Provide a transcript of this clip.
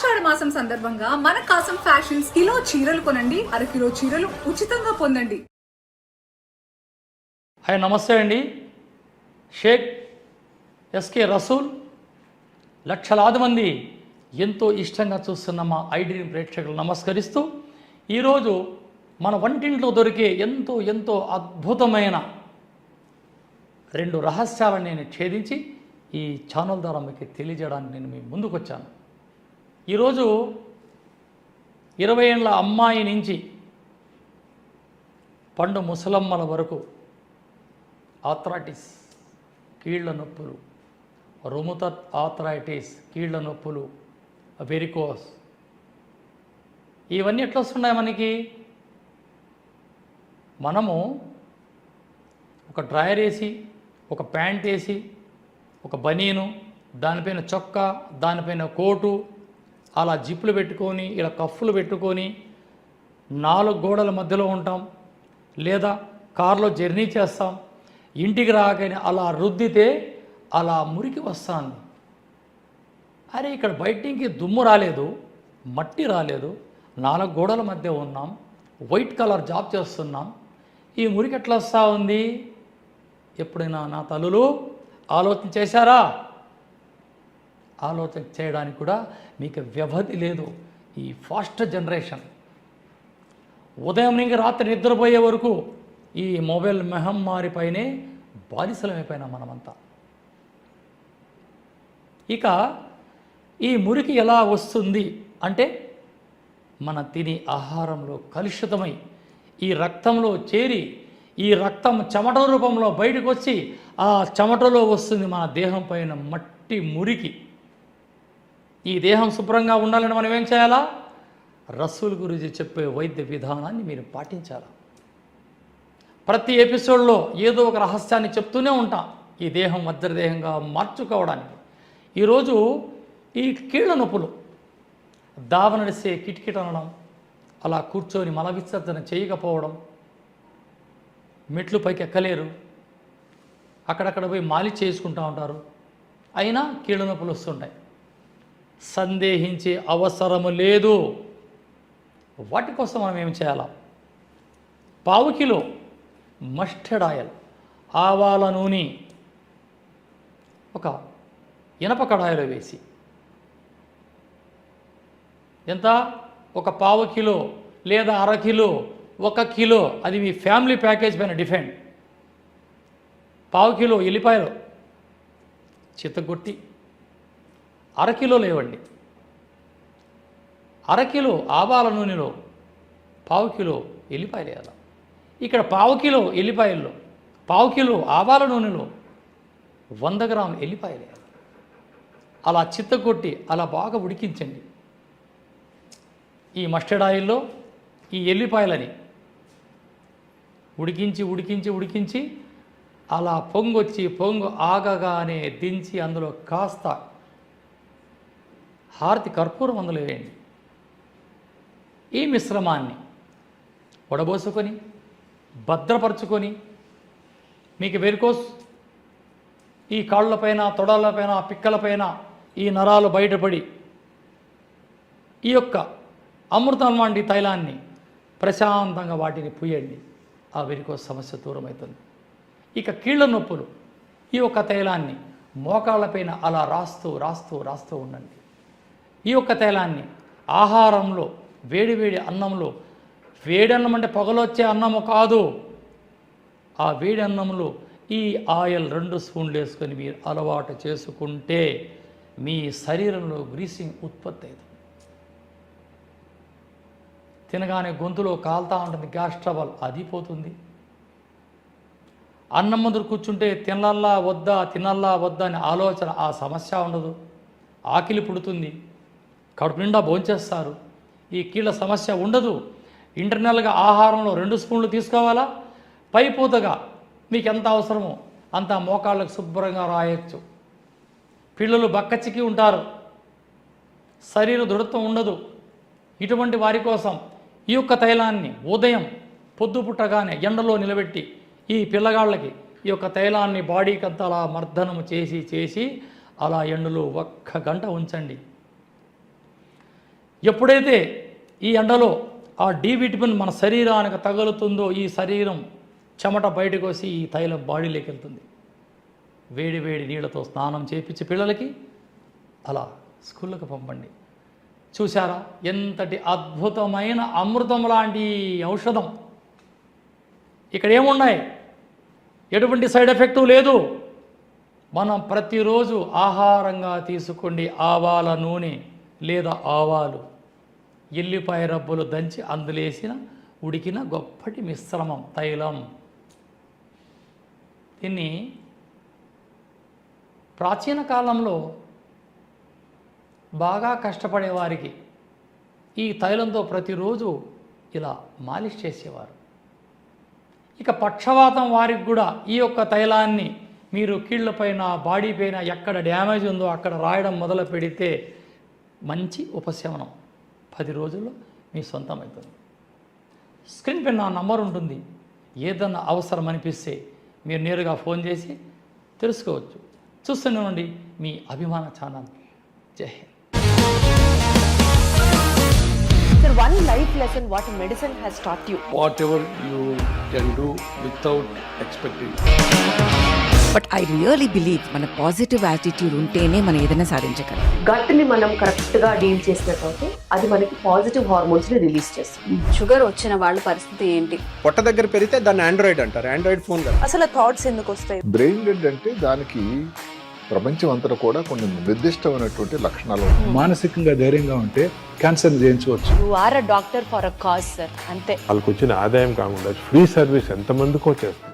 ఆషాఢ మాసం సందర్భంగా మన కాసం ఫ్యాషన్స్ కిలో చీరలు కొనండి, అరకిలో చీరలు ఉచితంగా పొందండి. హాయ్, నమస్తే అండి. షేక్ ఎస్కే రసూల్ లక్షలాది మంది ఎంతో ఇష్టంగా చూస్తున్న మా ఐడ్రీమ్ ప్రేక్షకులు నమస్కరిస్తూ, ఈరోజు మన వంటింట్లో దొరికే ఎంతో ఎంతో అద్భుతమైన 2 రహస్యాలను నేను ఛేదించి ఈ ఛానల్ ద్వారా మీకు తెలియజేయడానికి నేను మీ ముందుకు వచ్చాను. ఈరోజు 20 ఏళ్ళ అమ్మాయి నుంచి పండు ముసలమ్మల వరకు ఆర్థరైటిస్ కీళ్ల నొప్పులు, రుమటోయిడ్ ఆర్థరైటిస్ కీళ్ల నొప్పులు, వెరికోస్, ఇవన్నీ ఎట్లా వస్తున్నాయి మనకి? మనము ఒక డ్రాయర్ వేసి, ఒక ప్యాంట్ వేసి, ఒక బనీను, దానిపైన చొక్కా, దానిపైన కోటు, అలా జిప్పులు పెట్టుకొని, ఇలా కఫ్ఫులు పెట్టుకొని 4 గోడల మధ్యలో ఉంటాం, లేదా కారులో జర్నీ చేస్తాం. ఇంటికి రాగానే అలా రుద్దితే అలా మురికి వస్తుంది. అరే, ఇక్కడ బయటికి దుమ్ము రాలేదు, మట్టి రాలేదు, 4 గోడల మధ్య ఉన్నాం, వైట్ కలర్ జాబ్ చేస్తున్నాం, ఈ మురికి ఎట్లా వస్తూ ఉంది? ఎప్పుడైనా నా తల్లులు ఆలోచన చేశారా? ఆలోచన చేయడానికి కూడా మీకు వ్యవధి లేదు. ఈ ఫాస్ట్ జనరేషన్ ఉదయం నుంచి రాత్రి నిద్రపోయే వరకు ఈ మొబైల్ మహమ్మారిపైనే బానిసలమైపోయినాం మనమంతా. ఇక ఈ మురికి ఎలా వస్తుంది అంటే, మన తినే ఆహారంలో కలుషితమై ఈ రక్తంలో చేరి, ఈ రక్తం చెమట రూపంలో బయటకు వచ్చి ఆ చెమటలో వస్తుంది మన దేహం పైన మట్టి మురికి. ఈ దేహం శుభ్రంగా ఉండాలని మనం ఏం చేయాలా? రసూల్ గురించి చెప్పే వైద్య విధానాన్ని మీరు పాటించాలి. ప్రతి ఎపిసోడ్లో ఏదో ఒక రహస్యాన్ని చెప్తూనే ఉంటాం ఈ దేహం వజ్రదేహంగా మార్చుకోవడానికి. ఈరోజు ఈ కీళ్ళ నొప్పులు, దావ నడిసే కిటకిట అనడం, అలా కూర్చొని మల విసర్జన చేయకపోవడం, మెట్లు పైకి ఎక్కలేరు, అక్కడక్కడ పోయి మాలిష్ చేసుకుంటూ ఉంటారు, అయినా కీళ్ళ నొప్పులు వస్తుంటాయి. సందేహించే అవసరము లేదు. వాటి కోసం మనం ఏం చేయాలా? 1/4 కిలో మస్టర్డ్ ఆయిల్, ఆవాల నూనె ఒక ఇనప కడాయిలో వేసి, ఎంత? ఒక 1/4 కిలో లేదా 1/2 కిలో, 1 కిలో, అది మీ ఫ్యామిలీ ప్యాకేజ్ పైన డిపెండ్. 1/4 కిలో ఎల్లిపాయలు చిత్తగొట్టి 1/2 కిలో లేవండి. 1/2 కిలో ఆవాల నూనెలో 1/4 కిలో ఎల్లిపాయలు వేయాలి. ఇక్కడ 1/4 కిలో ఎల్లిపాయల్లో 1/4 కిలో ఆవాల నూనెలో 100 గ్రాములు ఎల్లిపాయలు వేయాలి. అలా చిత్తగొట్టి అలా బాగా ఉడికించండి. ఈ మస్టర్డ్ ఆయిల్లో ఈ ఎల్లిపాయలని ఉడికించి ఉడికించి ఉడికించి అలా పొంగు ఆగగానే దించి అందులో కాస్త హారతి కర్పూరం అందులో వేయండి. ఈ మిశ్రమాన్ని వడబోసుకొని భద్రపరుచుకొని, మీకు వెరికోస్ ఈ కాళ్ళపైన, తొడలపైన, పిక్కలపైన ఈ నరాలు బయటపడి ఈ యొక్క అమృతం లాంటి తైలాన్ని ప్రశాంతంగా వాటిని పూయండి. ఆ వెరికోస్ సమస్య దూరమవుతుంది. ఇక కీళ్ళ నొప్పులు, ఈ యొక్క తైలాన్ని మోకాళ్ళపైన అలా రాస్తూ రాస్తూ రాస్తూ ఉండండి. ఈ యొక్క తైలాన్ని ఆహారంలో, వేడివేడి అన్నంలో, వేడి అన్నం అంటే పొగలొచ్చే అన్నము కాదు, ఆ వేడి అన్నంలో ఈ ఆయిల్ 2 స్పూన్లు వేసుకొని మీరు అలవాటు చేసుకుంటే మీ శరీరంలో గ్రీసింగ్ ఉత్పత్తి అవుతుంది. తినగానే గొంతులో కాలుతూ ఉంటుంది, గ్యాస్ ట్రబుల్ అది పోతుంది. అన్నం ముందు కూర్చుంటే తినల్లా వద్దా, తినల్లా వద్దా అనే ఆలోచన, ఆ సమస్య ఉండదు. ఆకలి పుడుతుంది, కడుపు నిండా భోంచేస్తారు, ఈ కీళ్ళ సమస్య ఉండదు. ఇంటర్నల్గా ఆహారంలో 2 స్పూన్లు తీసుకోవాలా. పైపూతగా మీకు ఎంత అవసరమో అంత మోకాళ్ళకు శుభ్రంగా రాయొచ్చు. పిల్లలు బక్కచిక్కి ఉంటారు, శరీర దృఢత్వం ఉండదు. ఇటువంటి వారి కోసం ఈ యొక్క తైలాన్ని ఉదయం పొద్దు పుట్టగానే ఎండలో నిలబెట్టి ఈ పిల్లగాళ్ళకి ఈ యొక్క తైలాన్ని బాడీకి అంతా అలా మర్దనం చేసి అలా ఎండలో 1 గంట ఉంచండి. ఎప్పుడైతే ఈ ఎండలో ఆ డి విటమిన్ మన శరీరానికి తగులుతుందో ఈ శరీరం చెమట బయటకు వచ్చి ఈ తైలం బాడీలోకి వెళ్తుంది. వేడి వేడి నీళ్ళతో స్నానం చేపించి పిల్లలకి అలా స్కూళ్ళకు పంపండి. చూసారా ఎంతటి అద్భుతమైన అమృతం లాంటి ఔషధం. ఇక్కడ ఏమున్నాయి, ఎటువంటి సైడ్ ఎఫెక్టు లేదు. మనం ప్రతిరోజు ఆహారంగా తీసుకోండి ఆవాల నూనె లేదా ఆవాలు, ఎల్లిపాయ రబ్బులు దంచి అందులేసిన ఉడికిన గొప్పటి మిశ్రమం తైలం. దీన్ని ప్రాచీన కాలంలో బాగా కష్టపడే వారికి ఈ తైలంతో ప్రతిరోజు ఇలా మాలిష్ చేసేవారు. ఇక పక్షవాతం వారికి కూడా ఈ యొక్క తైలాన్ని మీరు కీళ్ళపైన బాడీ పైన ఎక్కడ డ్యామేజ్ ఉందో అక్కడ రాయడం మొదలు పెడితే మంచి ఉపశమనం 10 రోజుల్లో మీ సొంతం అవుతుంది. స్క్రీన్ పైన నా నంబర్ ఉంటుంది. ఏదన్నా అవసరం అనిపిస్తే మీరు నేరుగా ఫోన్ చేసి తెలుసుకోవచ్చు. చూస్తూనే ఉండండి మీ అభిమాన ఛానల్. జై Hind. Sir, one life lesson what medicine has taught you. Whatever you can do without expecting. But I really believe మన పాజిటివ్ యాటిట్యూడ్ ఉంటేనే మనం ఏదైనా సాధించగలం. గట్ని మనం కరెక్ట్గా డీల్ చేసినట్లయితే అది మనకి పాజిటివ్ హార్మోన్స్ని రిలీజ్ చేస్తుంది. షుగర్ వచ్చిన వాళ్ళ పరిస్థితి ఏంటి? పొట్ట దగ్గర పెరిగితే దాన్ని ఆండ్రాయిడ్ అంటారు. ఆండ్రాయిడ్ ఫోన్ కాదు. అసలు థాట్స్ ఎందుకు వస్తాయి? బ్రెయిన్ డెడ్ అంటే దానికి ప్రపంచం అంతా కూడా కొన్ని నిర్దిష్టమైనటువంటి లక్షణాలు ఉంటాయి. మానసికంగా ధైర్యంగా ఉంటే క్యాన్సర్ జయించవచ్చు. You are a doctor for a cause sir, అంతే. వాళ్ళకు వచ్చిన ఆదాయం కాకుండా ఫ్రీ సర్వీస్ ఎంతమందికో చేస్తుంది.